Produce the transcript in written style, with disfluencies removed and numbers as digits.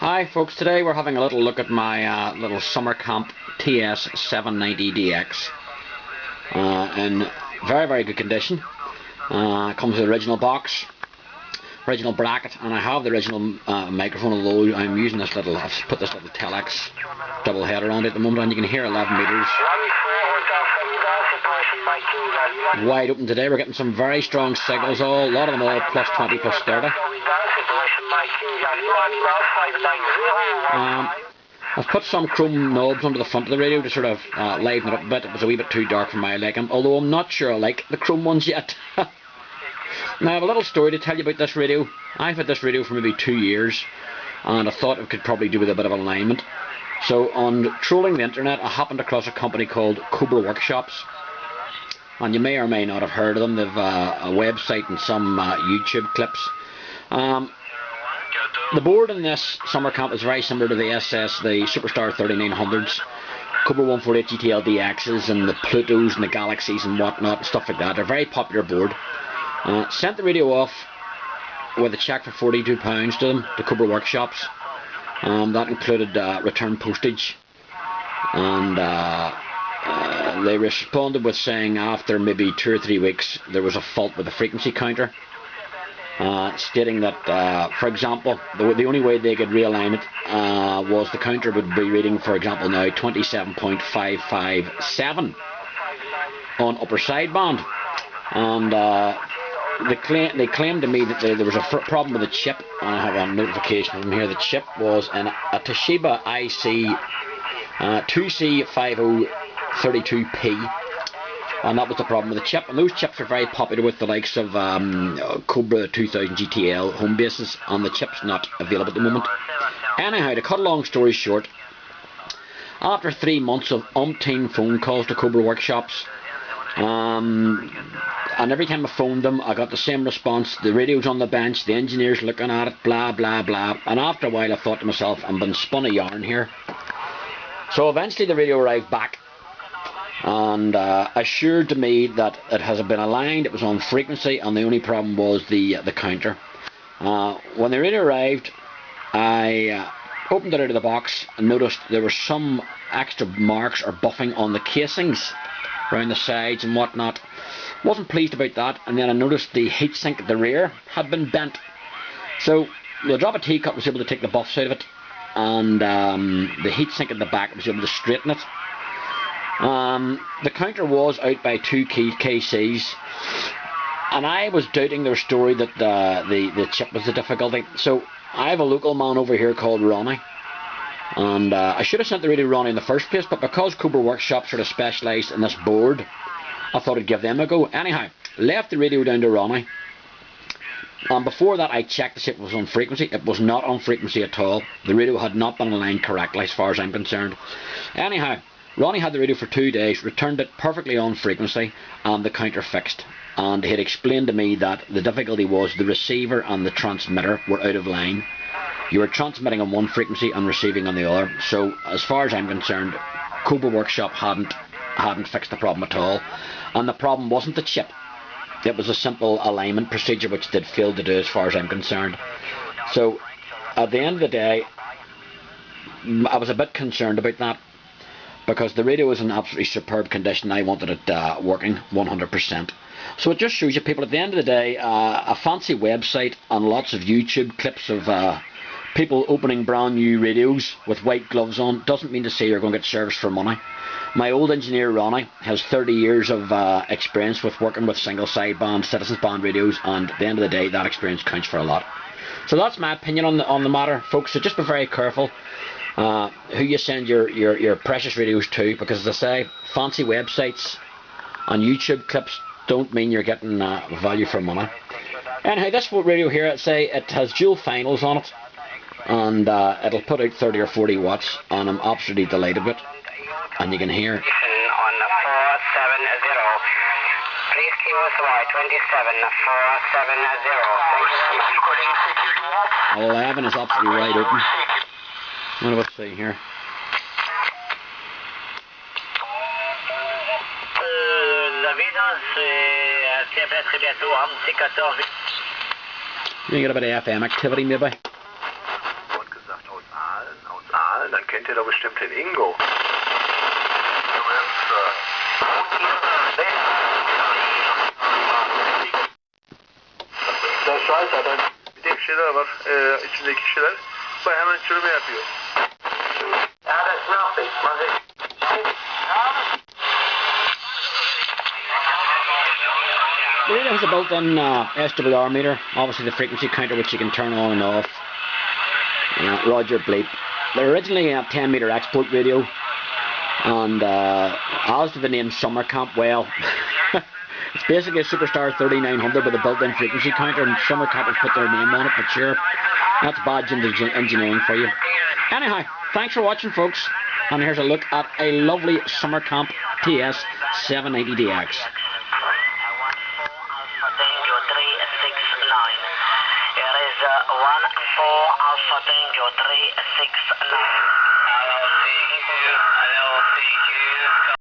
Hi folks, today we're having a little look at my little Sommerkamp TS790DX in very good condition. Comes with the original box, original bracket, and I have the original microphone, although I'm using this little, I've put this little telex double header on it at the moment, and you can hear 11 meters. Wide open today. We're getting some very strong signals, a lot of them all plus 20, plus 30. I've put some chrome knobs under the front of the radio to sort of liven it up a bit. It was a wee bit too dark for my liking, although I'm not sure I like the chrome ones yet. Now I have a little story to tell you about this radio. I've had this radio for maybe 2 years, and I thought it could probably do with a bit of alignment. So on trolling the internet, I happened across a company called Cobraworxshopz, and you may or may not have heard of them. They've a website and some YouTube clips. The board in this Sommerkamp is very similar to the Superstar 3900s, Cobra 148 GTL DXs and the Plutos and the Galaxies and whatnot and stuff like that. They're a very popular board. Sent the radio off with a cheque for £42 to them, to Cobraworxshopz. That included return postage, and they responded with saying after maybe 2 or 3 weeks there was a fault with the frequency counter, stating that, for example, the only way they could realign it was the counter would be reading, for example, now 27.557 on upper sideband, and they claimed to me that there was a problem with the chip, and I have a notification from here. The chip was a Toshiba IC 2C5032P, and that was the problem with the chip. And those chips are very popular with the likes of Cobra 2000 GTL home bases, and the chip's not available at the moment. Anyhow, to cut a long story short, after 3 months of umpteen phone calls to Cobraworxshopz, and every time I phoned them I got the same response: the radio's on the bench, the engineer's looking at it, blah blah blah. And after a while I thought to myself, I'm been spun a yarn here. So eventually the radio arrived back and assured to me that it has been aligned, it was on frequency, and the only problem was the counter. When the radio arrived, I opened it out of the box and noticed there were some extra marks or buffing on the casings around the sides and whatnot. Wasn't pleased about that, and then I noticed the heatsink at the rear had been bent. So the drop of teacup was able to take the buffs out of it, and the heatsink at the back was able to straighten it. The counter was out by 2 kcs, and I was doubting their story that the chip was the difficulty. So I have a local man over here called Ronnie, and I should have sent the radio to Ronnie in the first place, but because Cobraworxshopz sort of specialised in this board, I thought I'd give them a go. Anyhow, left the radio down to Ronnie, and before that I checked to see if it was on frequency. It was not on frequency at all. The radio had not been aligned correctly as far as I'm concerned. Anyhow, Ronnie had the radio for 2 days, returned it perfectly on frequency, and the counter fixed. And he had explained to me that the difficulty was the receiver and the transmitter were out of line. You were transmitting on one frequency and receiving on the other. So as far as I'm concerned, Cobraworxshopz hadn't fixed the problem at all. And the problem wasn't the chip. It was a simple alignment procedure which they'd failed to do as far as I'm concerned. So at the end of the day, I was a bit concerned about that, because the radio was in absolutely superb condition. I wanted it working 100%. So it just shows you, people, at the end of the day, a fancy website and lots of YouTube clips of people opening brand new radios with white gloves on doesn't mean to say you're going to get service for money. My old engineer Ronnie has 30 years of experience with working with single sideband, citizens band radios, and at the end of the day that experience counts for a lot. So that's my opinion on the matter, folks. So just be very careful who you send your precious radios to, because as I say, fancy websites and YouTube clips don't mean you're getting value for money. Anyhow, this radio here, I'd say it has dual finals on it, and it'll put out 30 or 40 watts, and I'm absolutely delighted with it. And you can hear on 470. Please keep us away, 27470. 11 is absolutely wide open. What do I see here? You get a bit of FM activity maybe. kennt ihr doch bestimmt den Ingo. Bir de kişiler var, içindeki kişiler. Bak hemen çürüme yapıyor. The radio has a built-in SWR meter, obviously the frequency counter which you can turn on and off. Roger bleep. They're originally a 10 meter export radio, and as to the name Sommerkamp, well, it's basically a Superstar 3900 with a built-in frequency counter, and Sommerkamp has put their name on it, but sure, that's bad engineering for you. Anyhow, thanks for watching, folks, and here's a look at a lovely Sommerkamp TS790DX. It is 14 Alpha Tango 369.